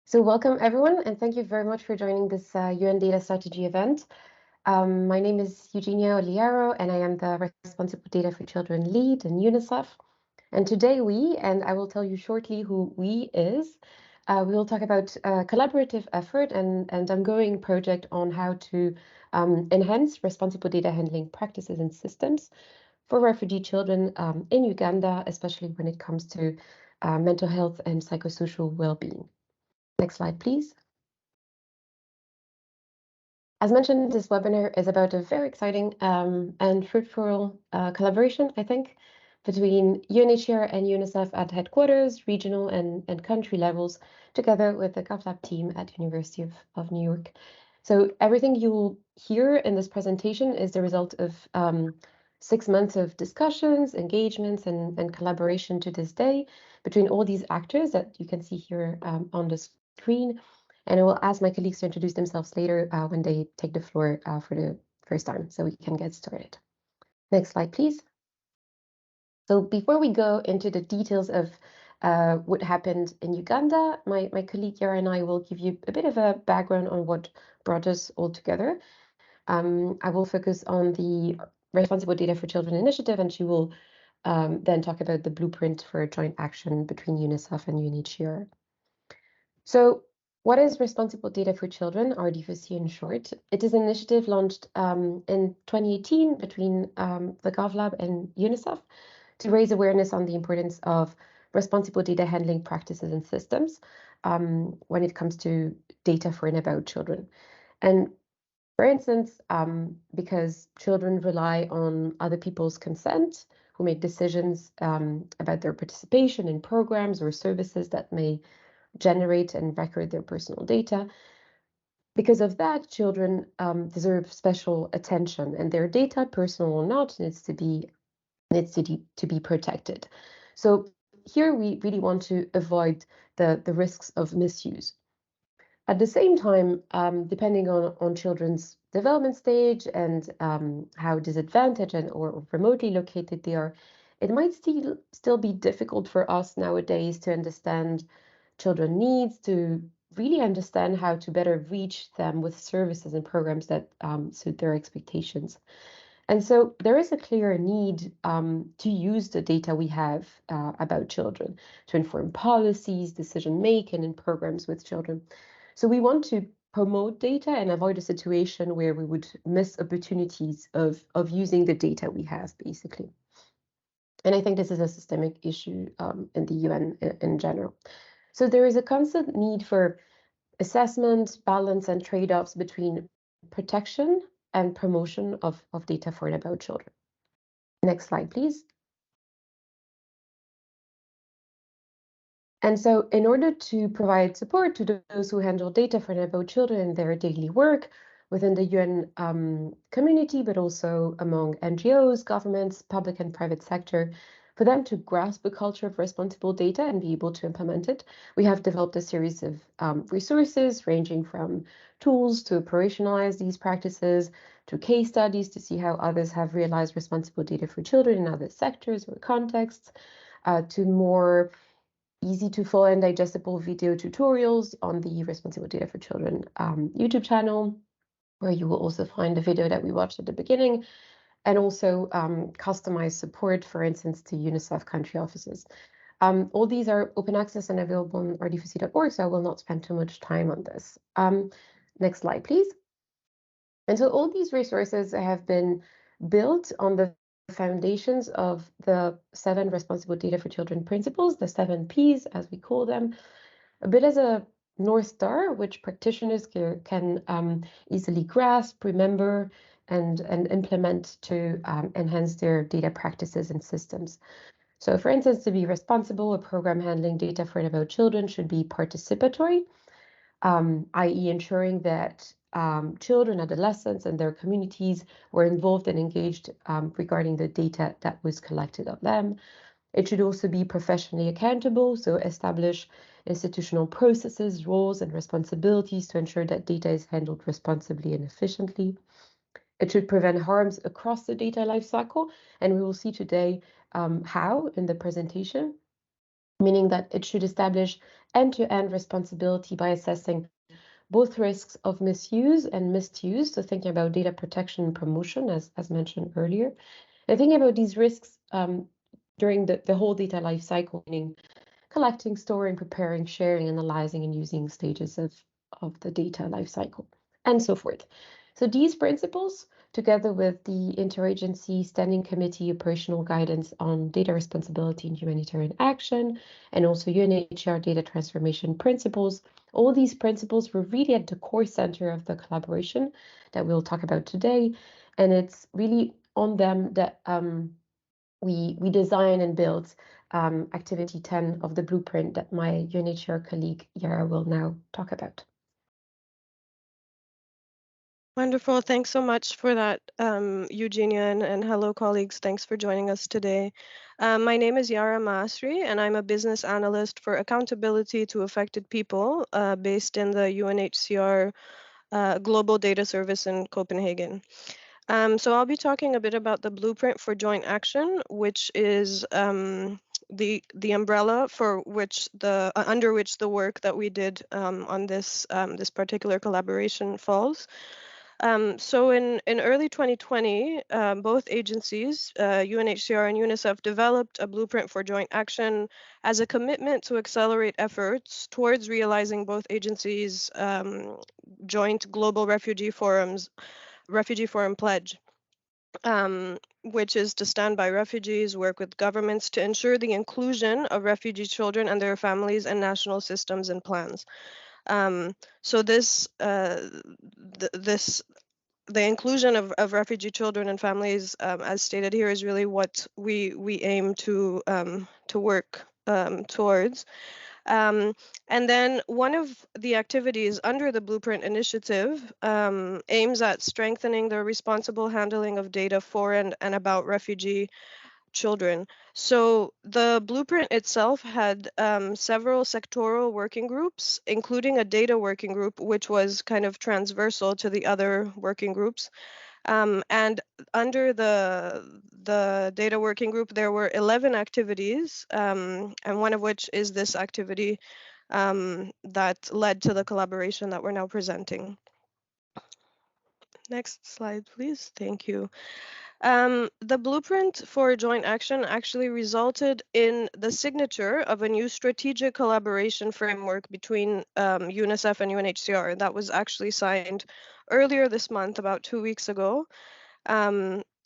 So welcome everyone, and thank you very much for joining this UN Data Strategy event. My name is Eugenia Oliero, and I am the Responsible Data for Children lead in UNICEF. And today and I will tell you shortly who we is, we will talk about a collaborative effort and ongoing project on how to enhance responsible data handling practices and systems for refugee children in Uganda, especially when it comes to mental health and psychosocial well-being. Next slide, please. As mentioned, this webinar is about a very exciting and fruitful collaboration, I think, between UNHCR and UNICEF at headquarters, regional and country levels, together with the GovLab team at University of New York. So everything you will hear in this presentation is the result of 6 months of discussions, engagements, and collaboration to this day between all these actors that you can see here on the screen. And I will ask my colleagues to introduce themselves later when they take the floor for the first time, so we can get started. Next slide, please. So before we go into the details of what happened in Uganda, my colleague Yara and I will give you a bit of a background on what brought us all together. I will focus on the Responsible Data for Children initiative, and she will then talk about the blueprint for joint action between UNICEF and UNHCR. So what is Responsible Data for Children, RDFC in short? It is an initiative launched in 2018 between the GovLab and UNICEF to raise awareness on the importance of responsible data handling practices and systems when it comes to data for and about children. And for instance, because children rely on other people's consent who make decisions about their participation in programs or services that may generate and record their personal data. Because of that, children deserve special attention, and their data, personal or not, needs to be protected. So here we really want to avoid the risks of misuse. At the same time, depending on children's development stage and how disadvantaged or remotely located they are, it might still be difficult for us nowadays to understand children needs, to really understand how to better reach them with services and programs that suit their expectations. And so there is a clear need to use the data we have about children to inform policies, decision-making, and programs with children. So we want to promote data and avoid a situation where we would miss opportunities of using the data we have, basically. And I think this is a systemic issue in the UN in general. So there is a constant need for assessment, balance, and trade-offs between protection and promotion of data for and about children. Next slide, please. And so in order to provide support to those who handle data for and about children in their daily work within the UN community, but also among NGOs, governments, public and private sector, for them to grasp a culture of responsible data and be able to implement it, we have developed a series of resources ranging from tools to operationalize these practices, to case studies to see how others have realized responsible data for children in other sectors or contexts, to more easy to follow and digestible video tutorials on the Responsible Data for Children YouTube channel, where you will also find the video that we watched at the beginning, and also customized support, for instance, to UNICEF country offices. All these are open access and available on rdfc.org, so I will not spend too much time on this. Next slide, please. And so all these resources have been built on the foundations of the 7 Responsible Data for Children principles, the 7 Ps, as we call them, a bit as a North Star, which practitioners can easily grasp, remember, and implement to enhance their data practices and systems. So for instance, to be responsible, a program handling data for and about children should be participatory, i.e. ensuring that children, adolescents, and their communities were involved and engaged regarding the data that was collected of them. It should also be professionally accountable, so establish institutional processes, roles, and responsibilities to ensure that data is handled responsibly and efficiently. It should prevent harms across the data lifecycle, and we will see today how in the presentation. meaning that it should establish end-to-end responsibility by assessing both risks of misuse and misuse, so thinking about data protection and promotion, as mentioned earlier, and thinking about these risks during the whole data life cycle, meaning collecting, storing, preparing, sharing, analyzing, and using stages of the data life cycle, and so forth. So these principles, together with the Interagency Standing Committee operational guidance on data responsibility and humanitarian action, and also UNHCR data transformation principles, all these principles were really at the core center of the collaboration that we'll talk about today. And it's really on them that we design and build activity 10 of the blueprint that my UNHCR colleague Yara will now talk about. Wonderful. Thanks so much for that, Eugenia, and hello, colleagues. Thanks for joining us today. My name is Yara Masri, and I'm a business analyst for accountability to affected people based in the UNHCR Global Data Service in Copenhagen. So I'll be talking a bit about the blueprint for joint action, which is the umbrella for which under which the work that we did on this particular collaboration falls. So in early 2020, both agencies, UNHCR and UNICEF, developed a blueprint for joint action as a commitment to accelerate efforts towards realizing both agencies' joint global refugee forum pledge, which is to stand by refugees, work with governments to ensure the inclusion of refugee children and their families in national systems and plans. So the inclusion of refugee children and families, as stated here, is really what we aim to work towards. And then one of the activities under the Blueprint Initiative aims at strengthening the responsible handling of data for and about refugee children. So the blueprint itself had several sectoral working groups, including a data working group, which was kind of transversal to the other working groups. And under the data working group, there were 11 activities, and one of which is this activity that led to the collaboration that we're now presenting. Next slide, please. Thank you. The blueprint for joint action actually resulted in the signature of a new strategic collaboration framework between UNICEF and UNHCR. That was actually signed earlier this month, about 2 weeks ago.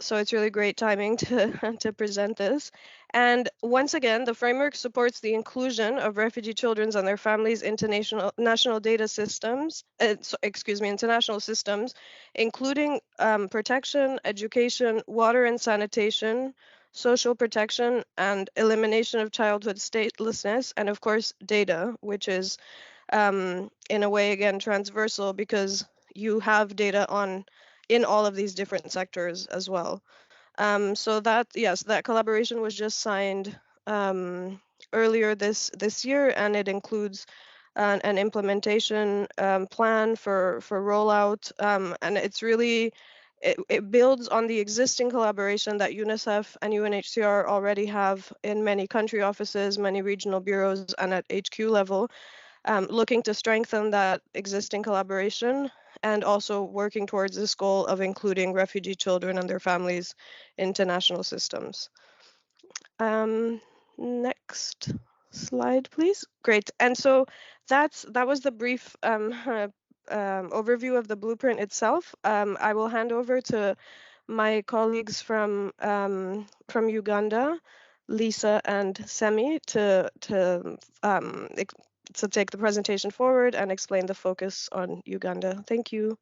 So it's really great timing to present this. And once again, the framework supports the inclusion of refugee children and their families into national data systems, international systems, including protection, education, water and sanitation, social protection, and elimination of childhood statelessness, and of course, data, which is in a way, again, transversal because you have data in all of these different sectors as well. So that collaboration was just signed earlier this year, and it includes an implementation plan for rollout, and it's really it builds on the existing collaboration that UNICEF and UNHCR already have in many country offices, many regional bureaus, and at HQ level, looking to strengthen that existing collaboration and also working towards this goal of including refugee children and their families into national systems. Next slide, please. Great. And so that was the brief overview of the blueprint itself. I will hand over to my colleagues from Uganda, Lisa and Semi, to take the presentation forward and explain the focus on Uganda. Thank you.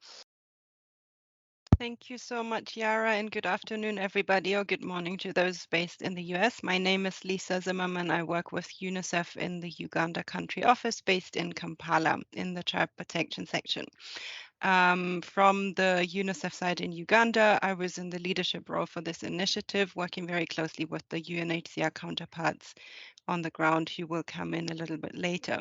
Thank you so much, Yara, and good afternoon, everybody, or good morning to those based in the US. My name is Lisa Zimmerman. I work with UNICEF in the Uganda country office based in Kampala in the child protection section. From the UNICEF side in Uganda, I was in the leadership role for this initiative, working very closely with the UNHCR counterparts on the ground who will come in a little bit later.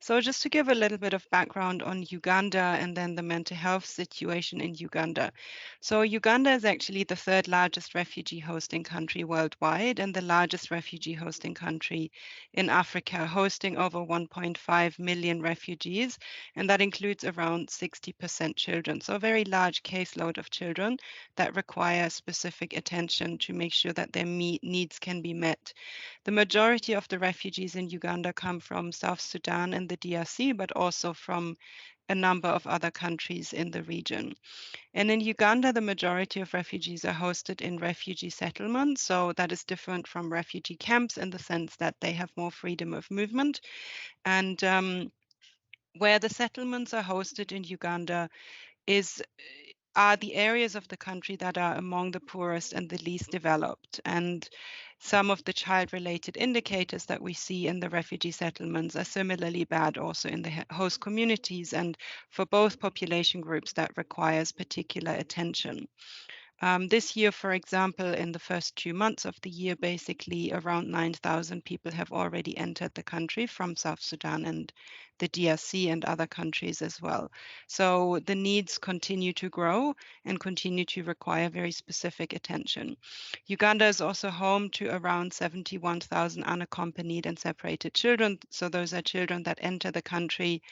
So just to give a little bit of background on Uganda and then the mental health situation in Uganda. So Uganda is actually the third largest refugee hosting country worldwide and the largest refugee hosting country in Africa, hosting over 1.5 million refugees, and that includes around 60% children. So a very large caseload of children that require specific attention to make sure that their needs can be met. The majority of the refugees in Uganda come from South Sudan and the DRC, but also from a number of other countries in the region. And in Uganda, the majority of refugees are hosted in refugee settlements. So that is different from refugee camps in the sense that they have more freedom of movement. And where the settlements are hosted in Uganda are the areas of the country that are among the poorest and the least developed. And some of the child-related indicators that we see in the refugee settlements are similarly bad also in the host communities, and for both population groups that requires particular attention. This year, for example, in the first 2 months of the year, basically around 9,000 people have already entered the country from South Sudan and the DRC and other countries as well. So the needs continue to grow and continue to require very specific attention. Uganda is also home to around 71,000 unaccompanied and separated children. So those are children that enter the country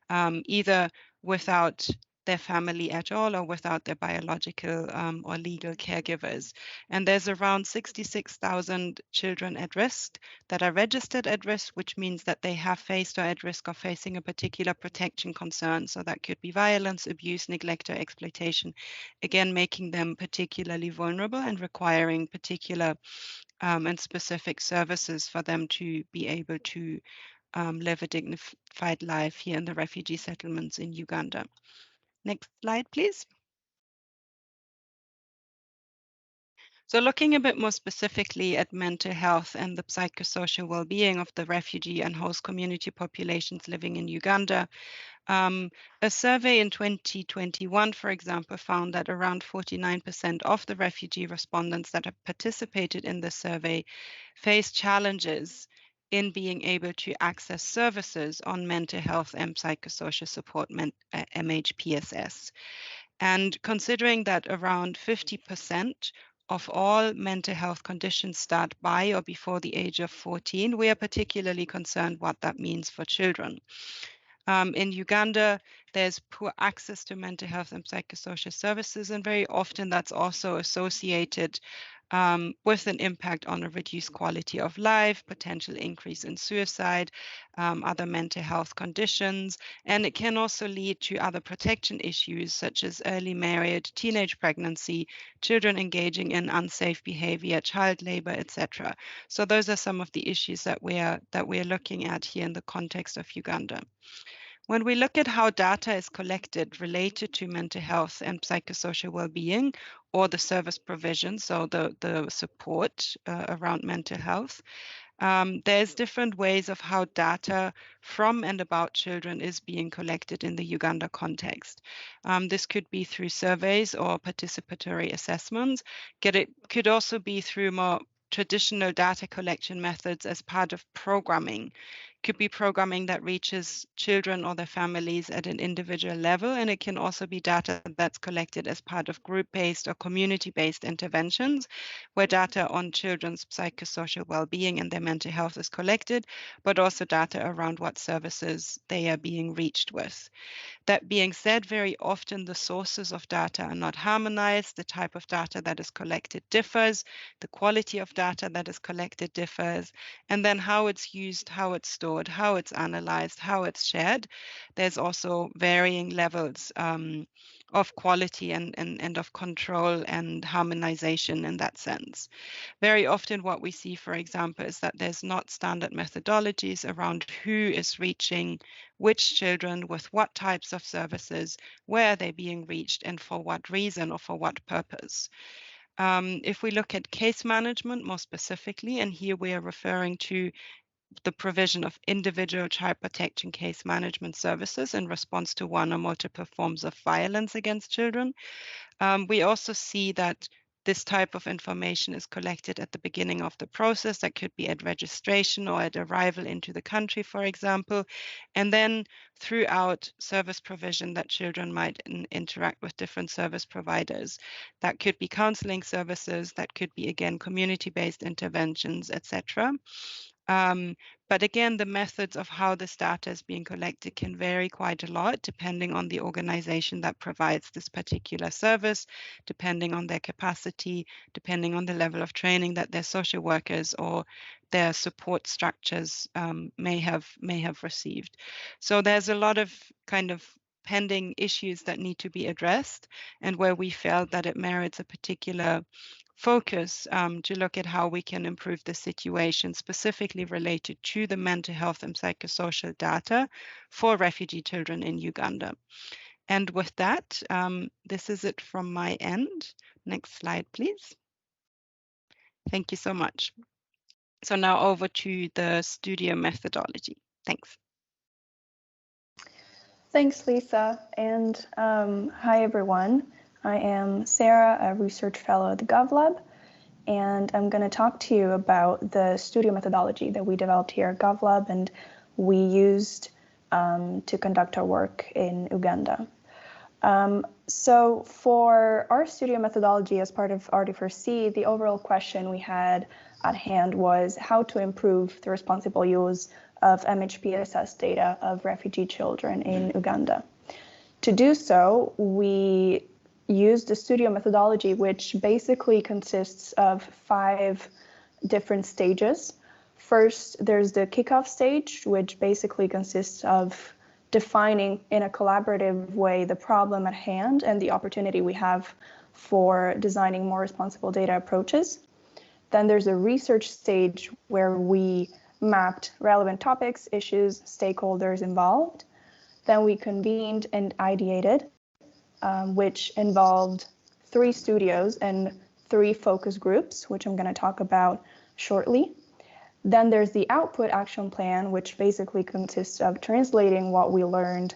either without their family at all or without their biological or legal caregivers. And there's around 66,000 children at risk that are registered at risk, which means that they have faced or at risk of facing a particular protection concern. So that could be violence, abuse, neglect, or exploitation, again, making them particularly vulnerable and requiring particular and specific services for them to be able to live a dignified life here in the refugee settlements in Uganda. Next slide, please. So looking a bit more specifically at mental health and the psychosocial well-being of the refugee and host community populations living in Uganda, a survey in 2021, for example, found that around 49% of the refugee respondents that have participated in the survey face challenges in being able to access services on mental health and psychosocial support, MHPSS. And considering that around 50% of all mental health conditions start by or before the age of 14, we are particularly concerned what that means for children. In Uganda, there's poor access to mental health and psychosocial services, and very often that's also associated with an impact on a reduced quality of life, potential increase in suicide, other mental health conditions, and it can also lead to other protection issues such as early marriage, teenage pregnancy, children engaging in unsafe behavior, child labor, etc. So those are some of the issues that we're looking at here in the context of Uganda. When we look at how data is collected related to mental health and psychosocial well-being or the service provision, so the support around mental health, there's different ways of how data from and about children is being collected in the Uganda context. This could be through surveys or participatory assessments. It could also be through more traditional data collection methods as part of programming. Could be programming that reaches children or their families at an individual level, and it can also be data that's collected as part of group-based or community-based interventions, where data on children's psychosocial well-being and their mental health is collected, but also data around what services they are being reached with. That being said, very often the sources of data are not harmonized, the type of data that is collected differs, the quality of data that is collected differs, and then how it's used, how it's stored, how it's analyzed, how it's shared. There's also varying levels of quality and of control and harmonization in that sense. Very often what we see, for example, is that there's not standard methodologies around who is reaching which children with what types of services, where are they being reached, and for what reason or for what purpose. If we look at case management more specifically, and here we are referring to the provision of individual child protection case management services in response to one or multiple forms of violence against children, we also see that this type of information is collected at the beginning of the process. That could be at registration or at arrival into the country, for example. And then throughout service provision, that children might interact with different service providers. That could be counseling services, that could be, again, community-based interventions, etc. But again, the methods of how this data is being collected can vary quite a lot depending on the organization that provides this particular service, depending on their capacity, depending on the level of training that their social workers or their support structures may have received. So there's a lot of kind of pending issues that need to be addressed, and where we felt that it merits a particular focus to look at how we can improve the situation specifically related to the mental health and psychosocial data for refugee children in Uganda. And with that, this is it from my end. Next slide, please. Thank you so much. So now over to the studio methodology. Thanks. Thanks, Lisa, and hi, everyone. I am Sarah, a research fellow at the GovLab, and I'm going to talk to you about the studio methodology that we developed here at GovLab and we used to conduct our work in Uganda. So for our studio methodology as part of RD4C, the overall question we had at hand was how to improve the responsible use of MHPSS data of refugee children in Uganda. To do so, we used the studio methodology, which basically consists of 5 different stages. First, there's the kickoff stage, which basically consists of defining in a collaborative way the problem at hand and the opportunity we have for designing more responsible data approaches. Then there's a research stage where we mapped relevant topics, issues, stakeholders involved. Then we convened and ideated, which involved 3 studios and 3 focus groups, which I'm going to talk about shortly. Then there's the output action plan, which basically consists of translating what we learned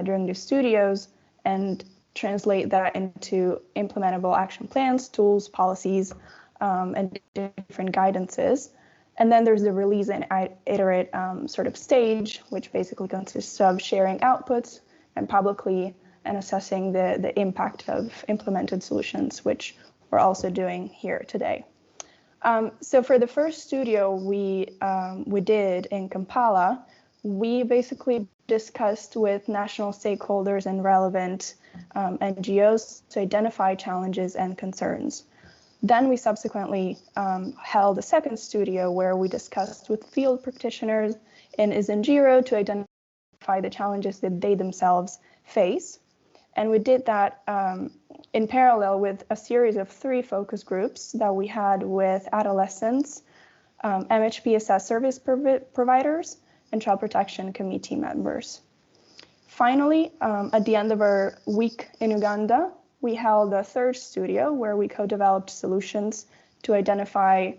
during the studios and translate that into implementable action plans, tools, policies, and different guidances. And then there's the release and iterate sort of stage, which basically consists of sharing outputs and publicly and assessing the impact of implemented solutions, which we're also doing here today. So for the first studio we did in Kampala, we basically discussed with national stakeholders and relevant NGOs to identify challenges and concerns. Then we subsequently held a second studio where we discussed with field practitioners in Isangiro to identify the challenges that they themselves face. And we did that in parallel with a series of 3 focus groups that we had with adolescents, MHPSS service providers, and child protection committee members. Finally, at the end of our week in Uganda, we held a third studio where we co-developed solutions to identify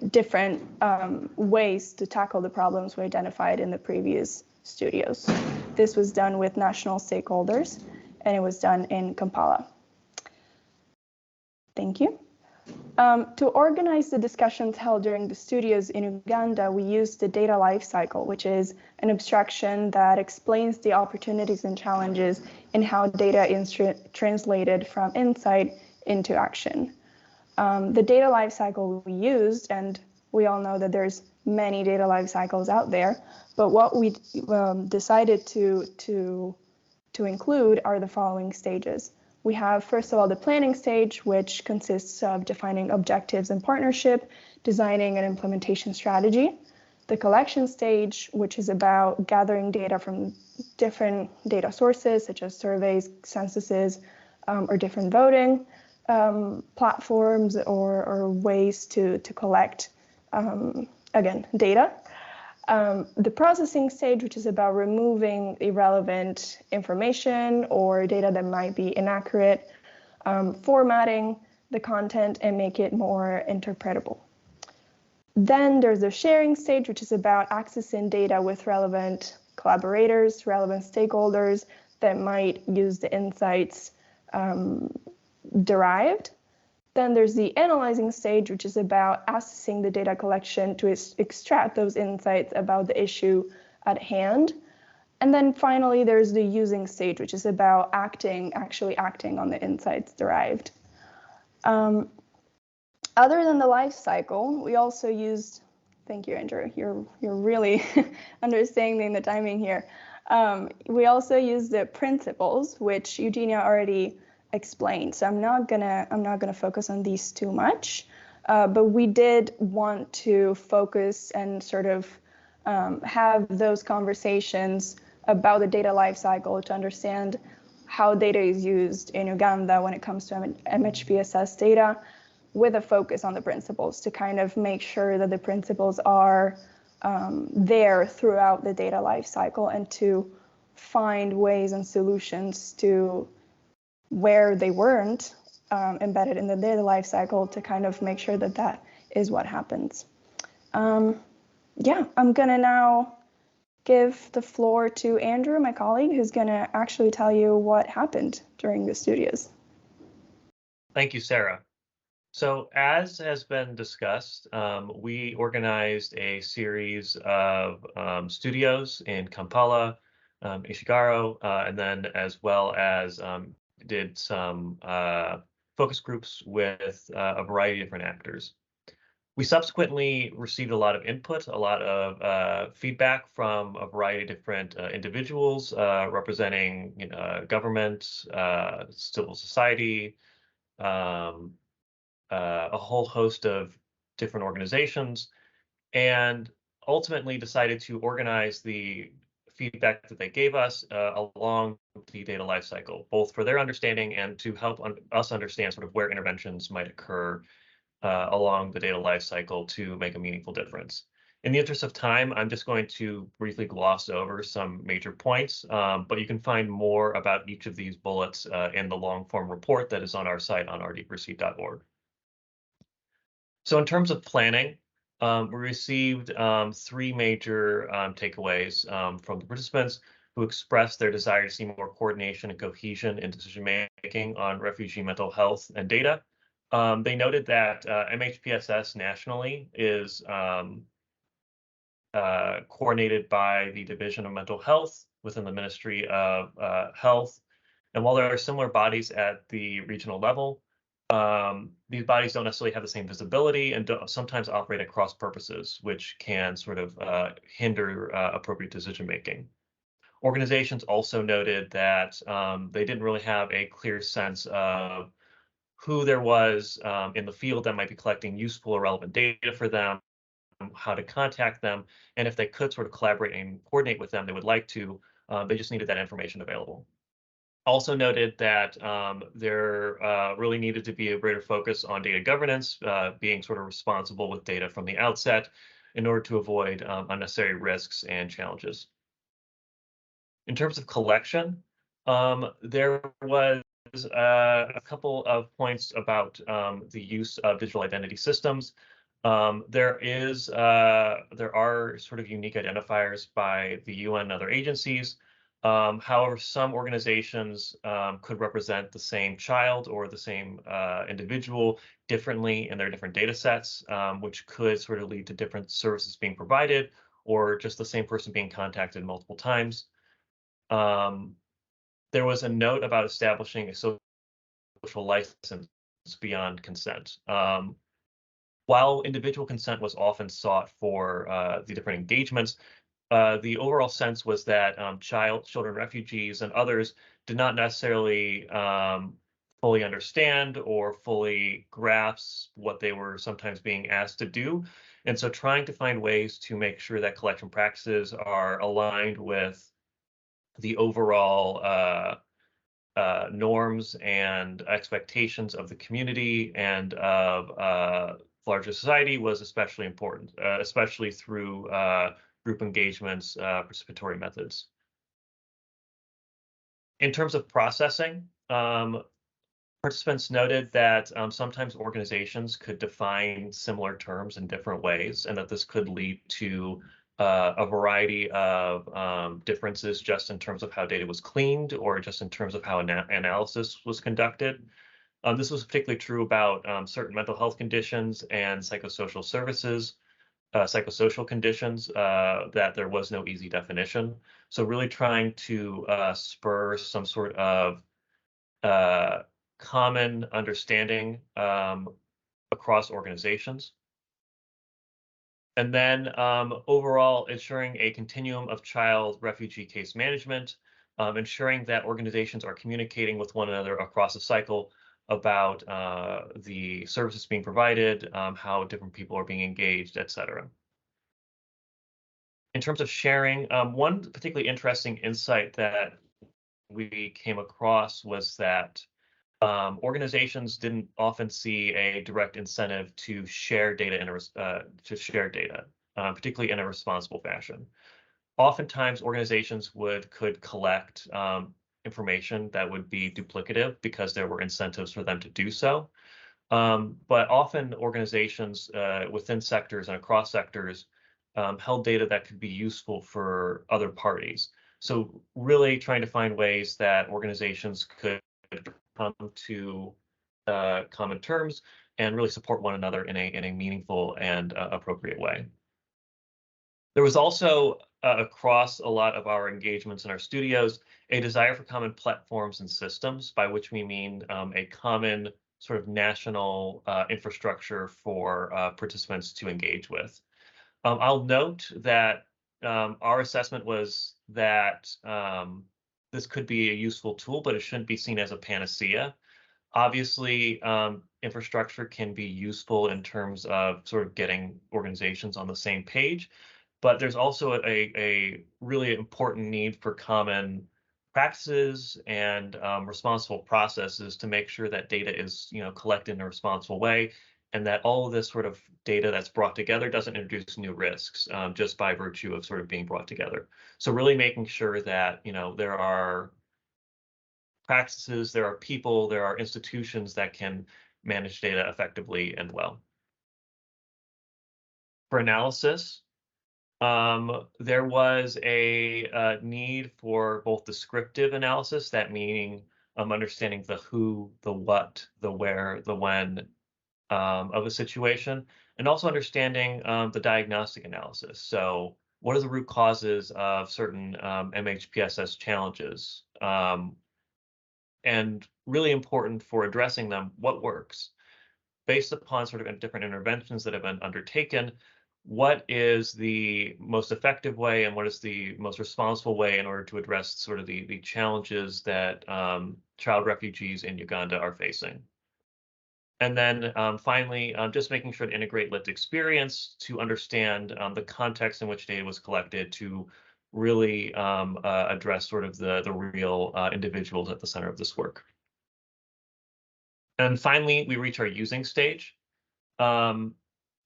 different ways to tackle the problems we identified in the previous studios. This was done with national stakeholders, and it was done in Kampala. Thank you. To organize the discussions held during the studios in Uganda, we used the data lifecycle, which is an abstraction that explains the opportunities and challenges in how data is translated from insight into action. The data lifecycle we used, and we all know that there's many data lifecycles out there, but what we decided to include are the following stages. We have, first of all, the planning stage, which consists of defining objectives and partnership, designing an implementation strategy. The collection stage, which is about gathering data from different data sources, such as surveys, censuses, or different voting platforms or ways to collect, again, data. The processing stage, which is about removing irrelevant information or data that might be inaccurate, formatting the content and make it more interpretable. Then there's the sharing stage, which is about accessing data with relevant collaborators, relevant stakeholders that might use the insights derived. Then there's the analyzing stage, which is about assessing the data collection to extract those insights about the issue at hand. And then finally, there's the using stage, which is about actually acting on the insights derived. Other than the life cycle, we also used, thank you, Andrew, you're really understanding the timing here. We also used the principles, which Eugenia already explained. So I'm not gonna focus on these too much, but we did want to focus and sort of have those conversations about the data lifecycle to understand how data is used in Uganda when it comes to MHPSS data, with a focus on the principles to kind of make sure that the principles are there throughout the data lifecycle and to find ways and solutions to where they weren't embedded in the data lifecycle to kind of make sure that that is what happens. Yeah, I'm gonna now give the floor to Andrew, my colleague, who's gonna actually tell you what happened during the studios. Thank you, Sarah. So as has been discussed, we organized a series of studios in Kampala, Ishigaro, and then as well as did some focus groups with a variety of different actors. We subsequently received a lot of input, a lot of feedback from a variety of different individuals representing government, civil society, a whole host of different organizations, and ultimately decided to organize the feedback that they gave us along the data lifecycle, both for their understanding and to help us understand sort of where interventions might occur along the data lifecycle to make a meaningful difference. In the interest of time, I'm just going to briefly gloss over some major points, but you can find more about each of these bullets in the long form report that is on our site on rdproceed.org. So in terms of planning, we received three major takeaways from the participants who expressed their desire to see more coordination and cohesion in decision-making on refugee mental health and data. They noted that MHPSS nationally is coordinated by the Division of Mental Health within the Ministry of Health. And while there are similar bodies at the regional level, these bodies don't necessarily have the same visibility and sometimes operate at cross purposes, which can sort of hinder appropriate decision making. Organizations also noted that they didn't really have a clear sense of who there was in the field that might be collecting useful or relevant data for them, how to contact them, and if they could sort of collaborate and coordinate with them, they would like to, they just needed that information available. Also noted that there really needed to be a greater focus on data governance, being sort of responsible with data from the outset in order to avoid unnecessary risks and challenges. In terms of collection, there was a couple of points about the use of digital identity systems. There are sort of unique identifiers by the UN and other agencies. However, some organizations could represent the same child or the same individual differently in their different data sets, which could sort of lead to different services being provided or just the same person being contacted multiple times. There was a note about establishing a social license beyond consent. While individual consent was often sought for the different engagements, the overall sense was that children, refugees, and others did not necessarily fully understand or fully grasp what they were sometimes being asked to do. And so trying to find ways to make sure that collection practices are aligned with the overall norms and expectations of the community and of larger society was especially important, especially through group engagements, participatory methods. In terms of processing, participants noted that sometimes organizations could define similar terms in different ways, and that this could lead to a variety of differences just in terms of how data was cleaned or just in terms of how analysis was conducted. This was particularly true about certain mental health conditions and psychosocial services, psychosocial conditions, that there was no easy definition. So really trying to spur some sort of common understanding across organizations. And then overall, ensuring a continuum of child refugee case management, ensuring that organizations are communicating with one another across the cycle about the services being provided, how different people are being engaged, et cetera. In terms of sharing, one particularly interesting insight that we came across was that organizations didn't often see a direct incentive to share data particularly in a responsible fashion. Oftentimes, organizations could collect information that would be duplicative because there were incentives for them to do so. But often organizations within sectors and across sectors held data that could be useful for other parties. So really trying to find ways that organizations could come to common terms and really support one another in a meaningful and appropriate way. There was also across a lot of our engagements in our studios a desire for common platforms and systems, by which we mean a common sort of national infrastructure for participants to engage with. I'll note that our assessment was that this could be a useful tool, but it shouldn't be seen as a panacea. Obviously, infrastructure can be useful in terms of sort of getting organizations on the same page, but there's also a really important need for common practices and responsible processes to make sure that data is, collected in a responsible way, and that all of this sort of data that's brought together doesn't introduce new risks just by virtue of sort of being brought together. So really making sure that, there are practices, there are people, there are institutions that can manage data effectively and well. For analysis, there was a need for both descriptive analysis, that meaning understanding the who, the what, the where, the when of a situation, and also understanding the diagnostic analysis. So what are the root causes of certain MHPSS challenges? And really important for addressing them, what works? Based upon sort of different interventions that have been undertaken, what is the most effective way and what is the most responsible way in order to address sort of the challenges that child refugees in Uganda are facing? And then finally, just making sure to integrate lived experience to understand the context in which data was collected to really address sort of the real individuals at the center of this work. And finally, we reach our using stage.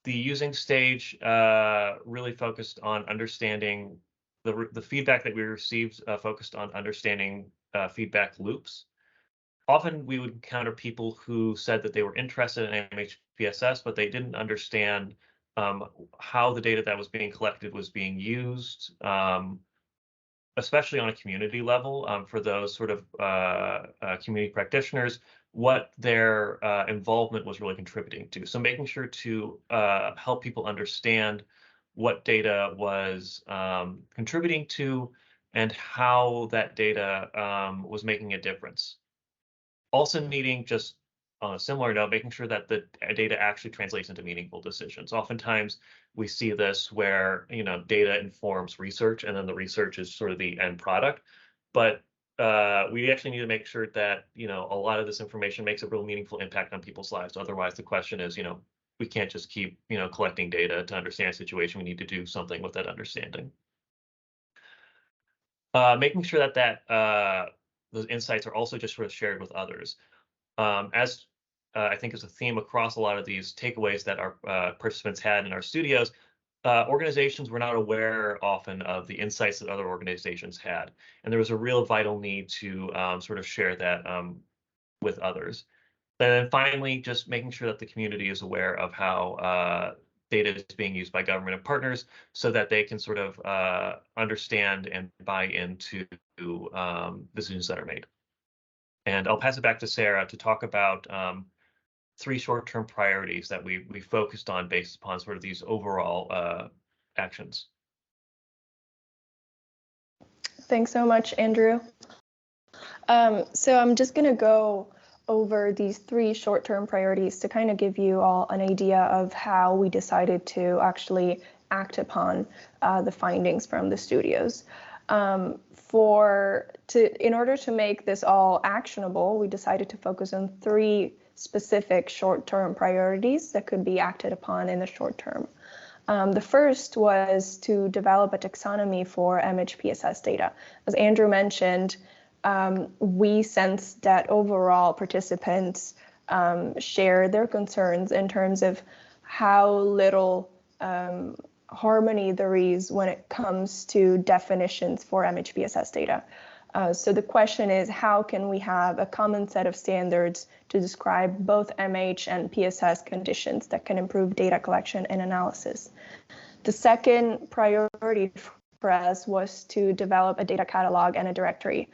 The using stage really focused on understanding the feedback that we received, focused on understanding feedback loops. Often we would encounter people who said that they were interested in MHPSS, but they didn't understand how the data that was being collected was being used, especially on a community level, for those sort of community practitioners, what their involvement was really contributing to. So making sure to help people understand what data was contributing to and how that data was making a difference. Also needing, just on a similar note, making sure that the data actually translates into meaningful decisions. Oftentimes we see this where, data informs research and then the research is sort of the end product. But we actually need to make sure that, a lot of this information makes a real meaningful impact on people's lives. Otherwise, the question is, we can't just keep, collecting data to understand a situation. We need to do something with that understanding. Making sure that those insights are also just sort of shared with others. As I think is a theme across a lot of these takeaways that our participants had in our studios, organizations were not aware often of the insights that other organizations had. And there was a real vital need to sort of share that with others. And then finally, just making sure that the community is aware of how data is being used by government and partners so that they can sort of understand and buy into decisions that are made. And I'll pass it back to Sarah to talk about 3 short-term priorities that we focused on based upon sort of these overall actions. Thanks so much, Andrew. So I'm just going to go over these 3 short-term priorities to kind of give you all an idea of how we decided to actually act upon the findings from the studios. In order to make this all actionable, we decided to focus on 3 specific short-term priorities that could be acted upon in the short term. The first was to develop a taxonomy for MHPSS data. As Andrew mentioned, we sensed that overall participants share their concerns in terms of how little harmony there is when it comes to definitions for MHPSS data. So the question is, how can we have a common set of standards to describe both MH and PSS conditions that can improve data collection and analysis? The second priority for us was to develop a data catalog and a directory.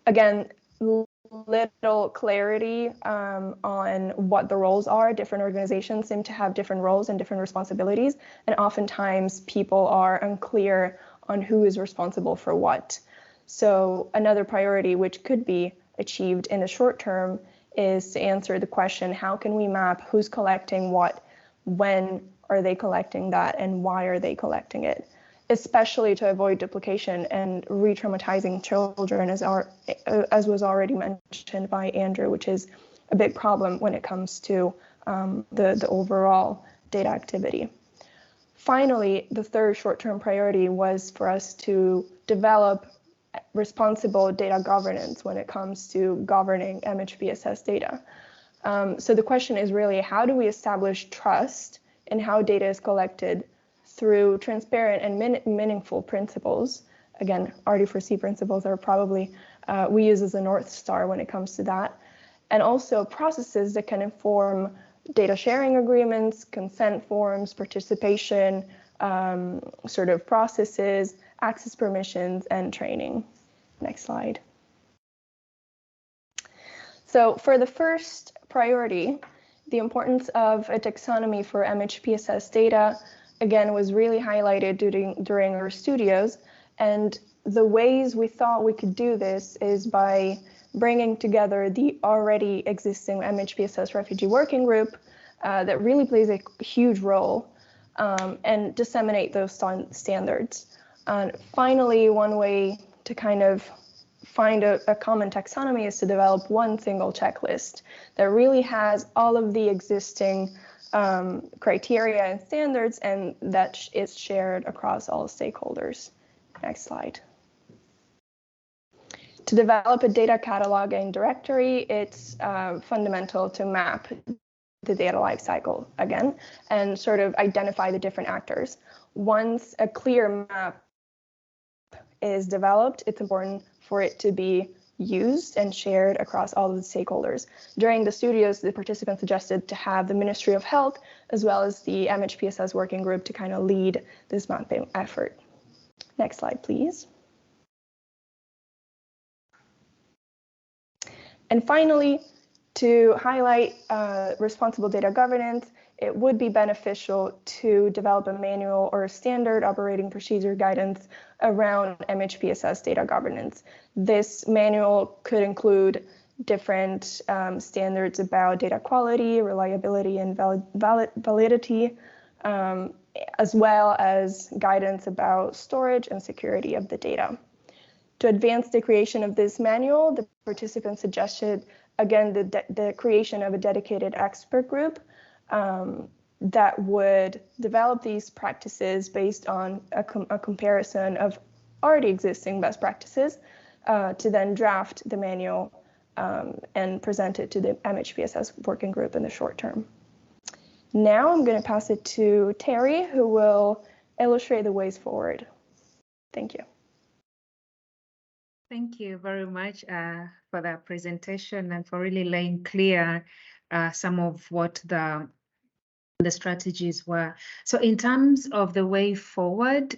Again, little clarity on what the roles are. Different organizations seem to have different roles and different responsibilities, and oftentimes people are unclear on who is responsible for what. So another priority which could be achieved in the short term is to answer the question, how can we map who's collecting what, when are they collecting that, and why are they collecting it? Especially to avoid duplication and re-traumatizing children, as was already mentioned by Andrew, which is a big problem when it comes to the overall data activity. Finally, the third short-term priority was for us to develop responsible data governance when it comes to governing MHPSS data. So the question is really, how do we establish trust in how data is collected through transparent and meaningful principles? Again, RD4C principles are probably we use as a North Star when it comes to that. And also processes that can inform data sharing agreements, consent forms, participation, sort of processes, access permissions, and training. Next slide. So for the first priority, the importance of a taxonomy for MHPSS data, again, was really highlighted during our studios. And the ways we thought we could do this is by bringing together the already existing MHPSS refugee working group that really plays a huge role and disseminate those standards. And finally, one way to kind of find a common taxonomy is to develop one single checklist that really has all of the existing criteria and standards, and that is shared across all stakeholders. Next slide. To develop a data catalog and directory, it's fundamental to map the data lifecycle again and sort of identify the different actors. Once a clear map is developed, it's important for it to be used and shared across all of the stakeholders. During the studios, the participants suggested to have the Ministry of Health as well as the MHPSS working group to kind of lead this mapping effort. Next slide, please. And finally, to highlight responsible data governance, it would be beneficial to develop a manual or a standard operating procedure guidance around MHPSS data governance. This manual could include different standards about data quality, reliability, and validity, as well as guidance about storage and security of the data. To advance the creation of this manual, the participants suggested, again, the creation of a dedicated expert group that would develop these practices based on a comparison of already existing best practices to then draft the manual and present it to the MHPSS working group in the short term. Now I'm going to pass it to Terry, who will illustrate the ways forward. Thank you. Thank you very much for that presentation and for really laying clear some of what the strategies were. So in terms of the ways forward,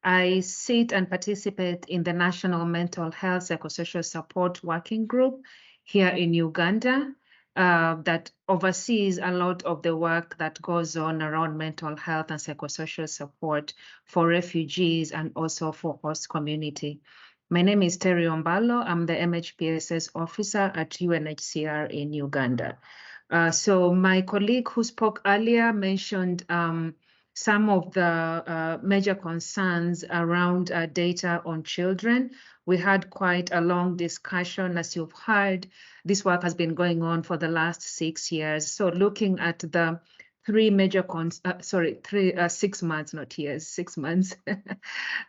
I sit and participate in the National Mental Health Psychosocial Support Working Group here in Uganda that oversees a lot of the work that goes on around mental health and psychosocial support for refugees and also for host community. My name is Terry Ombalo. I'm the MHPSS officer at UNHCR in Uganda. So my colleague who spoke earlier mentioned some of the major concerns around data on children. We had quite a long discussion. As you've heard, this work has been going on for the last 6 years. So looking at the 3 major 6 months, not years, 6 months.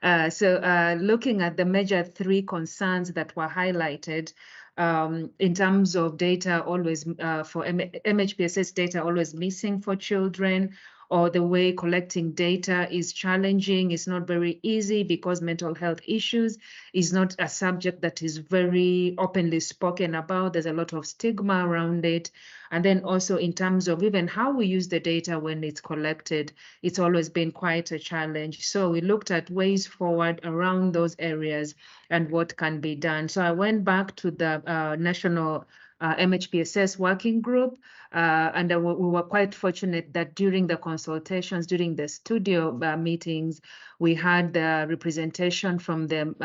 Looking at the major 3 concerns that were highlighted in terms of data always for MHPSS data always missing for children, or the way collecting data is challenging. It's not very easy because mental health issues is not a subject that is very openly spoken about. There's a lot of stigma around it. And then also in terms of even how we use the data when it's collected, it's always been quite a challenge. So we looked at ways forward around those areas and what can be done. So I went back to the National MHPSS working group, and we were quite fortunate that during the consultations, during the studio meetings, we had the representation from the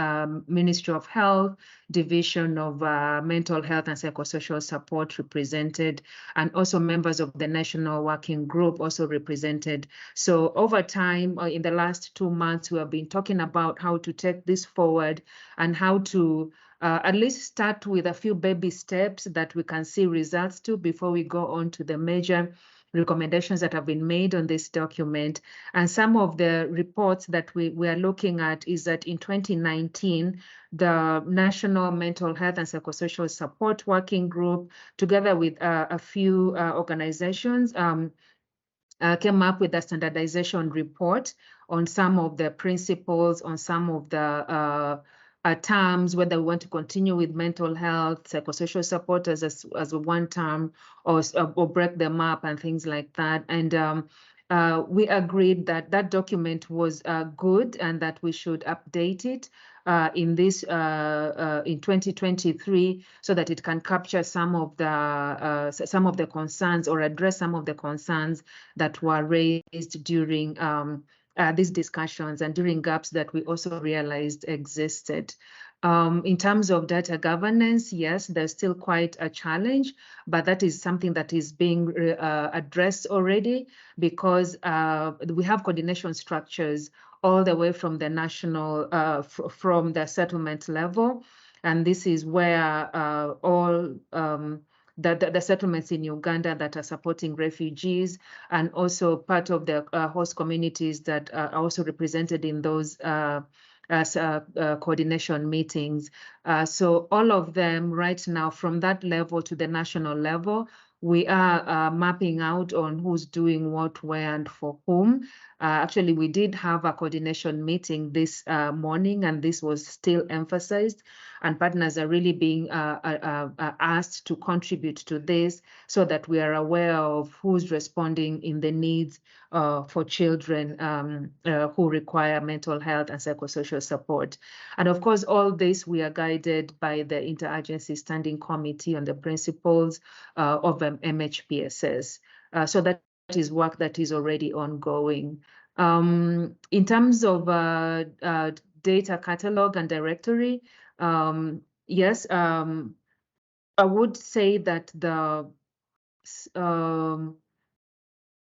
Ministry of Health, Division of Mental Health and Psychosocial Support represented, and also members of the National Working Group also represented. So over time, in the last 2 months, we have been talking about how to take this forward and how to at least start with a few baby steps that we can see results to before we go on to the major recommendations that have been made on this document. And some of the reports that we are looking at is that in 2019, the National Mental Health and Psychosocial Support Working Group, together with a few organizations, came up with a standardization report on some of the principles, on some of the terms, whether we want to continue with mental health, psychosocial support as a one term, or break them up and things like that. And we agreed that that document was good and that we should update it in 2023, so that it can capture some of the concerns or address some of the concerns that were raised during these discussions and during gaps that we also realized existed. In terms of data governance, yes, there's still quite a challenge, but that is something that is being addressed already, because we have coordination structures all the way from the national, from the settlement level. And this is where all the settlements in Uganda that are supporting refugees, and also part of the host communities that are also represented in those coordination meetings. So all of them right now, from that level to the national level, we are mapping out on who's doing what, where, and for whom. Actually, we did have a coordination meeting this morning, and this was still emphasized. And partners are really being asked to contribute to this, so that we are aware of who's responding in the needs for children who require mental health and psychosocial support. And of course, all this we are guided by the Interagency Standing Committee on the Principles of MHPSS. So that is work that is already ongoing. In terms of data catalog and directory, yes, I would say that the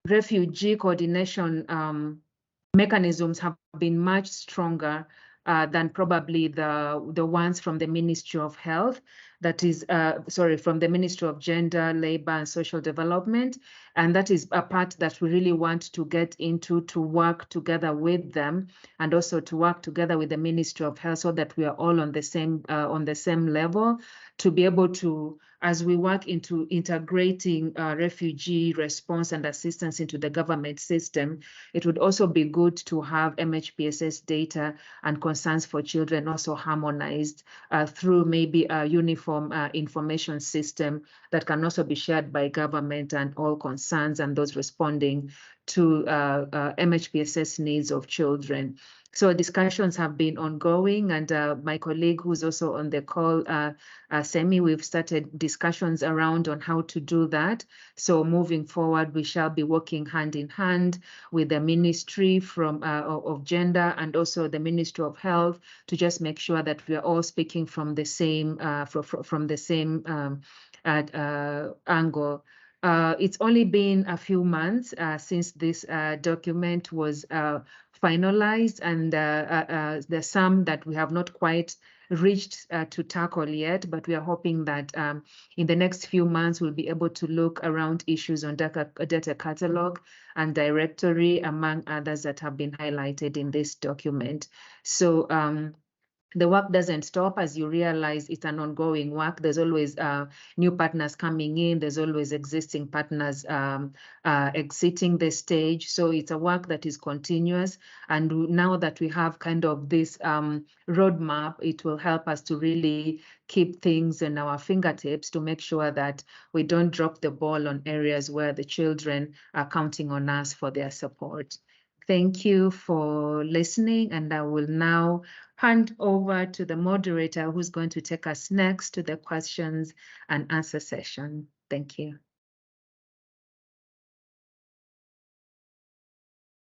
refugee coordination mechanisms have been much stronger than probably the ones from the Ministry of Health, that is, from the Ministry of Gender, Labor and Social Development. And that is a part that we really want to get into, to work together with them, and also to work together with the Ministry of Health, so that we are all on the same level, to be able to, as we work into integrating refugee response and assistance into the government system, it would also be good to have MHPSS data and concerns for children also harmonized through maybe a uniform information system that can also be shared by government and all concerns and those responding to MHPSS needs of children. So discussions have been ongoing, and my colleague who's also on the call, Semi, we've started discussions around on how to do that. So moving forward, we shall be working hand in hand with the Ministry of Gender and also the Ministry of Health to just make sure that we are all speaking from the same angle. It's only been a few months since this document was finalized, and there's some that we have not quite reached to tackle yet, but we are hoping that in the next few months we'll be able to look around issues on data catalog and directory, among others that have been highlighted in this document. So the work doesn't stop. As you realize, it's an ongoing work. There's always new partners coming in. There's always existing partners exiting the stage. So it's a work that is continuous. And now that we have kind of this roadmap, it will help us to really keep things in our fingertips to make sure that we don't drop the ball on areas where the children are counting on us for their support. Thank you for listening, and I will now hand over to the moderator who's going to take us next to the questions and answer session. Thank you.